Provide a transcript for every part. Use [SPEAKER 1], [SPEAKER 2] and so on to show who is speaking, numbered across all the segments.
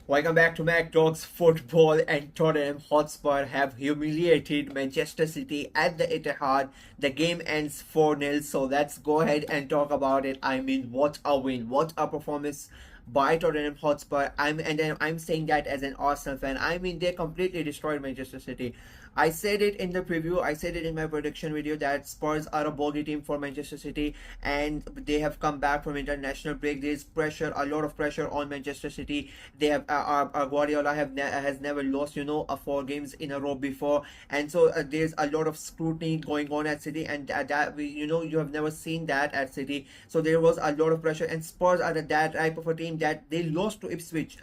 [SPEAKER 1] Welcome back to Mac Talks Football, and Tottenham Hotspur have humiliated Manchester City at the Etihad. The game ends 4-0, so let's go ahead and talk about it. I mean, what a win, what a performance by Tottenham Hotspur. I'm saying that as an Arsenal fan. I mean, they completely destroyed Manchester City. I said it in the preview, I said it in my prediction video that Spurs are a bogey team for Manchester City, and they have come back from international break. There's pressure, a lot of pressure on Manchester City. They have Guardiola has never lost, 4 games in a row before, and so there's a lot of scrutiny going on at City, and you have never seen that at City. So there was a lot of pressure, and Spurs are that type of a team that they lost to Ipswich,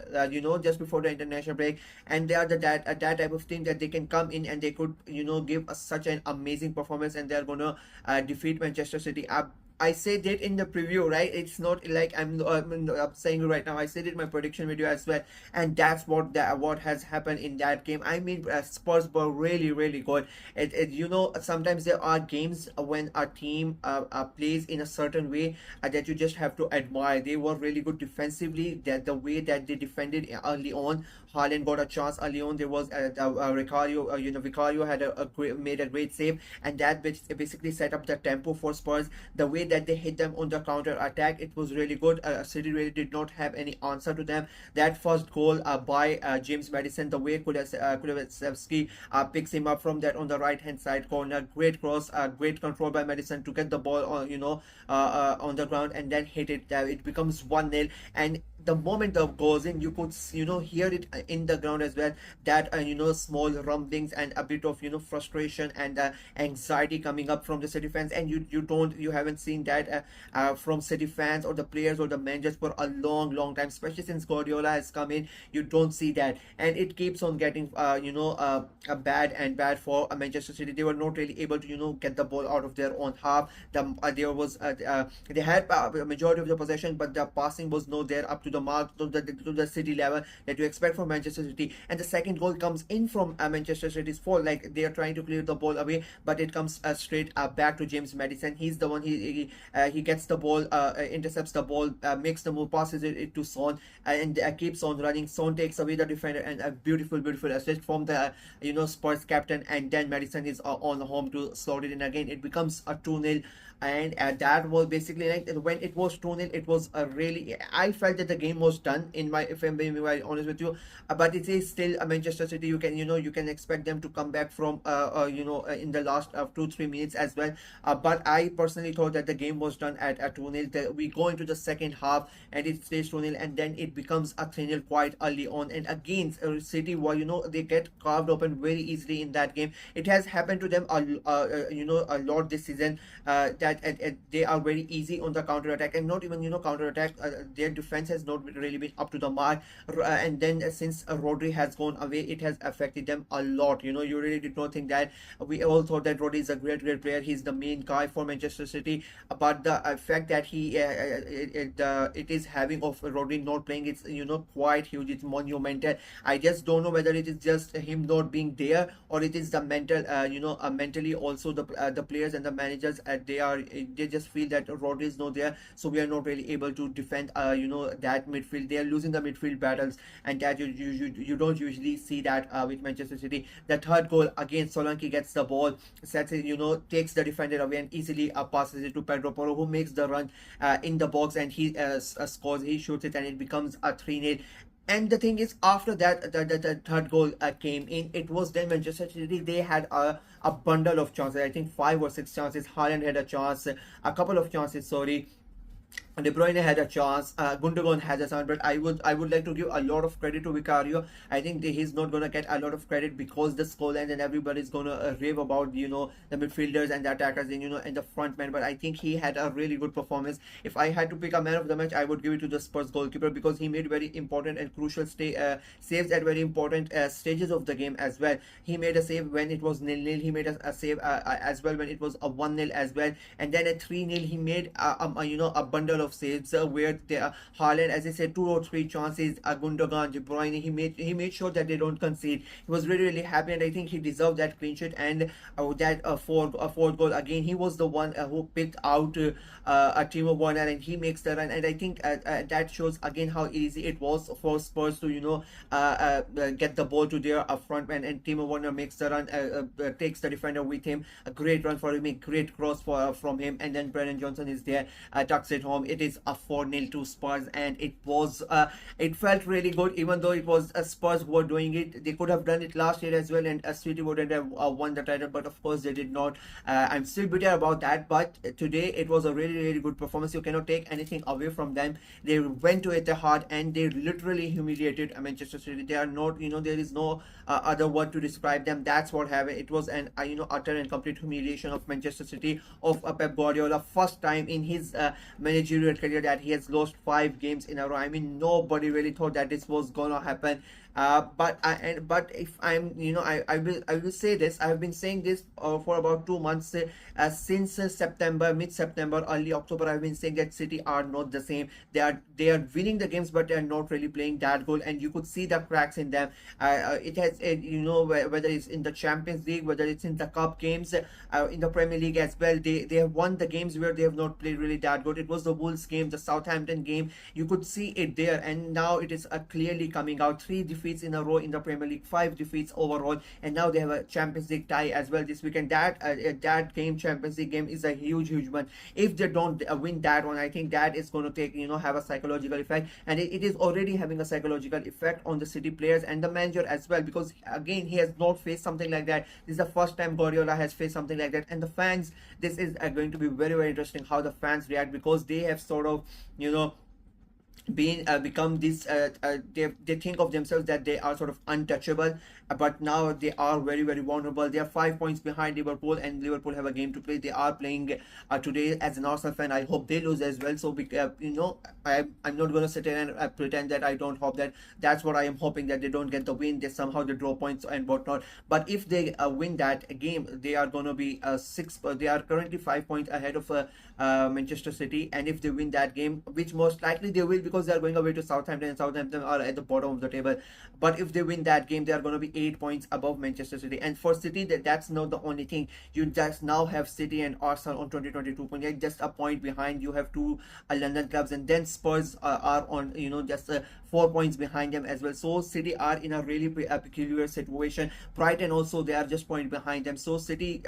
[SPEAKER 1] just before the international break, and they are that type of team that they can come in and they could give us such an amazing performance, and they're gonna defeat Manchester City. I said it in the preview, right? It's not like I'm saying it right now. I said it in my prediction video as well, and that's what has happened in that game. I mean, Spurs were really good. Sometimes there are games when a team plays in a certain way that you just have to admire. They were really good defensively. That the way that they defended early on. Haaland got a chance early on. There was Vicario had made a great save, and that basically set up the tempo for Spurs. The way that they hit them on the counter attack, it was really good. City really did not have any answer to them. That first goal by James Maddison, the way Kulusevski picks him up from that on the right hand side corner, great cross, great control by Maddison to get the ball on the ground and then hit it. It becomes 1-0, and the moment the goes in, you could hear it in the ground as well, that small rumblings and a bit of frustration and anxiety coming up from the City fans, and you haven't seen that from City fans or the players or the managers for a long time, especially since Guardiola has come in. You don't see that, and it keeps on getting bad for Manchester City. They were not really able to get the ball out of their own half. They had a majority of the possession, but the passing was not there up to the mark, to the City level that you expect from Manchester City. And the second goal comes in from Manchester City's fault. Like, they are trying to clear the ball away, but it comes straight back to James Maddison. He's the one. He gets the ball, intercepts the ball, makes the move, passes it to Son, and keeps on running. Son takes away the defender, and a beautiful assist from the Spurs captain, and then Maddison is on home to slot it in again. It becomes a 2-0. And that was basically, like, when it was 2-0, it was a really, I felt that the game was done, if I'm being very honest with you. But it is still a Manchester City. You can expect them to come back from in the last 2-3 minutes as well. But I personally thought that the game was done at 2-0. We go into the second half and it stays 2-0, and then it becomes a 3-0 quite early on. And again, City, they get carved open very easily in that game. It has happened to them a lot this season, that they are very easy on the counter attack, and not even counter attack. Their defense has not really been up to the mark, and then since Rodri has gone away, it has affected them a lot. You really did not think that. We all thought that Rodri is a great player. He's the main guy for Manchester City, but the effect that it is having of Rodri not playing, it's quite huge. It's monumental. I just don't know whether it is just him not being there, or it is the mental mentally also the players and the managers, they just feel that Rodri is not there, so we are not really able to defend that midfield. They are losing the midfield battles, and that you don't usually see that with Manchester City. The third goal, again, Solanke gets the ball, sets it, takes the defender away, and easily passes it to Pedro Porro, who makes the run in the box, and he scores. He shoots it, and it becomes a 3-0. And the thing is, after that, the third goal came in. It was then Manchester City, they had a bundle of chances. I think 5 or 6 chances. Haaland had a chance, a couple of chances, sorry. De Bruyne had a chance, Gundogan has a chance, but I would like to give a lot of credit to Vicario. I think he's not gonna get a lot of credit because the scoreline and everybody's gonna rave about the midfielders and the attackers and the front man. But I think he had a really good performance. If I had to pick a man of the match, I would give it to the Spurs goalkeeper, because he made very important and crucial saves at very important stages of the game as well. He made a save when it was 0-0. He made a save as well when it was a 1-0 as well, and then at 3-0 he made a bundle of saves where Haaland, as I said, 2 or 3 chances, Gundogan, De Bruyne, he made sure that they don't concede. He was really really happy, and I think he deserved that clean sheet and that fourth goal again. He was the one who picked out Timo Werner, and he makes the run. And I think that shows again how easy it was for Spurs to get the ball to their front man, and Timo Werner makes the run, takes the defender with him. A great run for him, a great cross from him, and then Brennan Johnson is there, tucks it home. It is a 4-0 to Spurs, and it felt really good, even though it was Spurs who were doing it. They could have done it last year as well, and City wouldn't have won the title, but of course they did not. I'm still bitter about that, but today it was a really really good performance. You cannot take anything away from them. They went to it hard, and they literally humiliated Manchester City. They are not, there is no other word to describe them. That's what happened. It was an utter and complete humiliation of Manchester City, of Pep Guardiola. First time in his managerial career that he has lost 5 games in a row. I mean, nobody really thought that this was gonna happen. But if I'm, I will say this. I have been saying this for about 2 months, since September, mid-September, early October. I've been saying that City are not the same. They are winning the games, but they are not really playing that goal, and you could see the cracks in them. It has, whether it's in the Champions League, whether it's in the cup games, in the Premier League as well. They have won the games where they have not played really that good. It was the Wolves game, the Southampton game. You could see it there, and now it is clearly coming out. 3 defeats in a row in the Premier League, 5 defeats overall, and now they have a Champions League tie as well this weekend. That game, Champions League game, is a huge one. If they don't win that one, I think that is going to have a psychological effect, and it is already having a psychological effect on the City players and the manager as well, because again, he has not faced something like that. This is the first time Guardiola has faced something like that, and the fans, this is going to be very very interesting how the fans react, because they have sort of become this they think of themselves that they are sort of untouchable, but now they are very very vulnerable. They are 5 points behind Liverpool, and Liverpool have a game to play. They are playing today. As an Arsenal fan, I hope they lose as well. So I'm not going to sit here and pretend that I don't hope that. That's what I am hoping, that they don't get the win, they somehow they draw points and whatnot. But if they win that game, they are going to be they are currently 5 points ahead of Manchester City, and if they win that game, which most likely they will, because they are going away to Southampton, and Southampton are at the bottom of the table. But if they win that game, they are going to be 8 points above Manchester City. And for City, that's not the only thing. You just now have City and Arsenal on 22 points, just a point behind. You have 2 London clubs, and then Spurs are on just 4 points behind them as well. So City are in a really peculiar situation. Brighton also, they are just point behind them. So City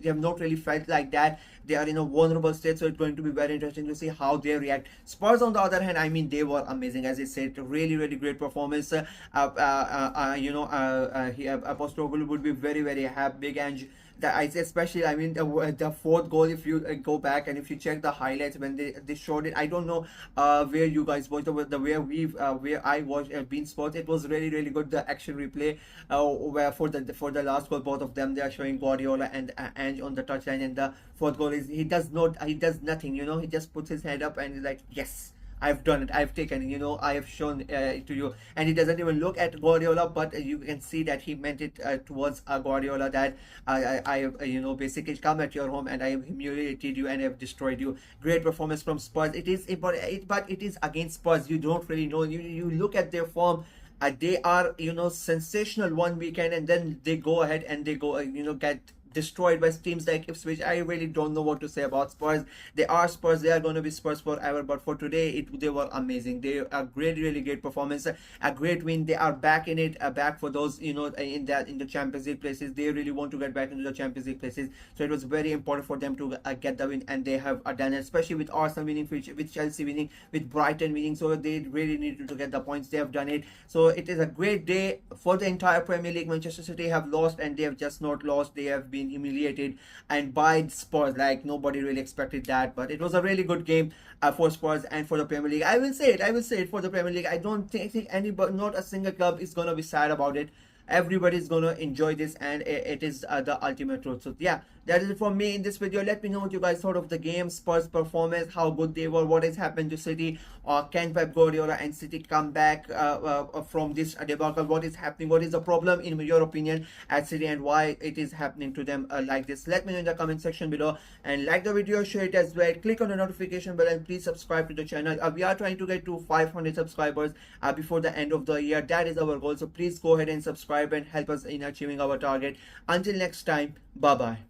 [SPEAKER 1] they have not really felt like that. They are in a vulnerable state, so it's going to be very interesting to see how they react. Spurs, on the other hand, I mean, they were amazing. As I said, really really great performance. Apostol would be very very happy, and especially, I mean, the fourth goal, if you go back and if you check the highlights when they showed it, I don't know where you guys watched, where I watched beIN Sports. It was really really good, the action replay, where for the last goal, both of them, they are showing Guardiola and Ange on the touchline, and the fourth goal is he does nothing, he just puts his head up and he's like, yes, I've done it. I've taken, I have shown it to you. And he doesn't even look at Guardiola, but you can see that he meant it towards Guardiola, that I basically come at your home and I have humiliated you and I have destroyed you. Great performance from Spurs. It is important, but it is against Spurs. You don't really know. You look at their form. They are, sensational one weekend, and then they go ahead and they go, get destroyed by teams like Ipswich. I really don't know what to say about Spurs. They are Spurs. They are going to be Spurs forever. But for today, they were amazing. They are really great performance, a great win. They are back in it, back for those in the Champions League places. They really want to get back into the Champions League places. So it was very important for them to get the win, and they have done it. Especially with Arsenal winning, with Chelsea winning, with Brighton winning. So they really needed to get the points. They have done it. So it is a great day for the entire Premier League. Manchester City have lost, and they have just not lost. They have been humiliated and by Spurs, like nobody really expected that. But it was a really good game for Spurs and for the Premier League. I will say it for the Premier League. I don't think anybody, not a single club, is gonna be sad about it. Everybody is gonna enjoy this, and it is the ultimate truth. So yeah, That is it for me in this video. Let me know what you guys thought of the game, Spurs performance, how good they were, what has happened to City, or can Pep Guardiola and City come back from this debacle? What is happening? What is the problem in your opinion at City, and why it is happening to them like this? Let me know in the comment section below, and like the video, share it as well. Click on the notification bell and please subscribe to the channel. We are trying to get to 500 subscribers before the end of the year. That is our goal. So please go ahead and subscribe and help us in achieving our target. Until next time, bye bye.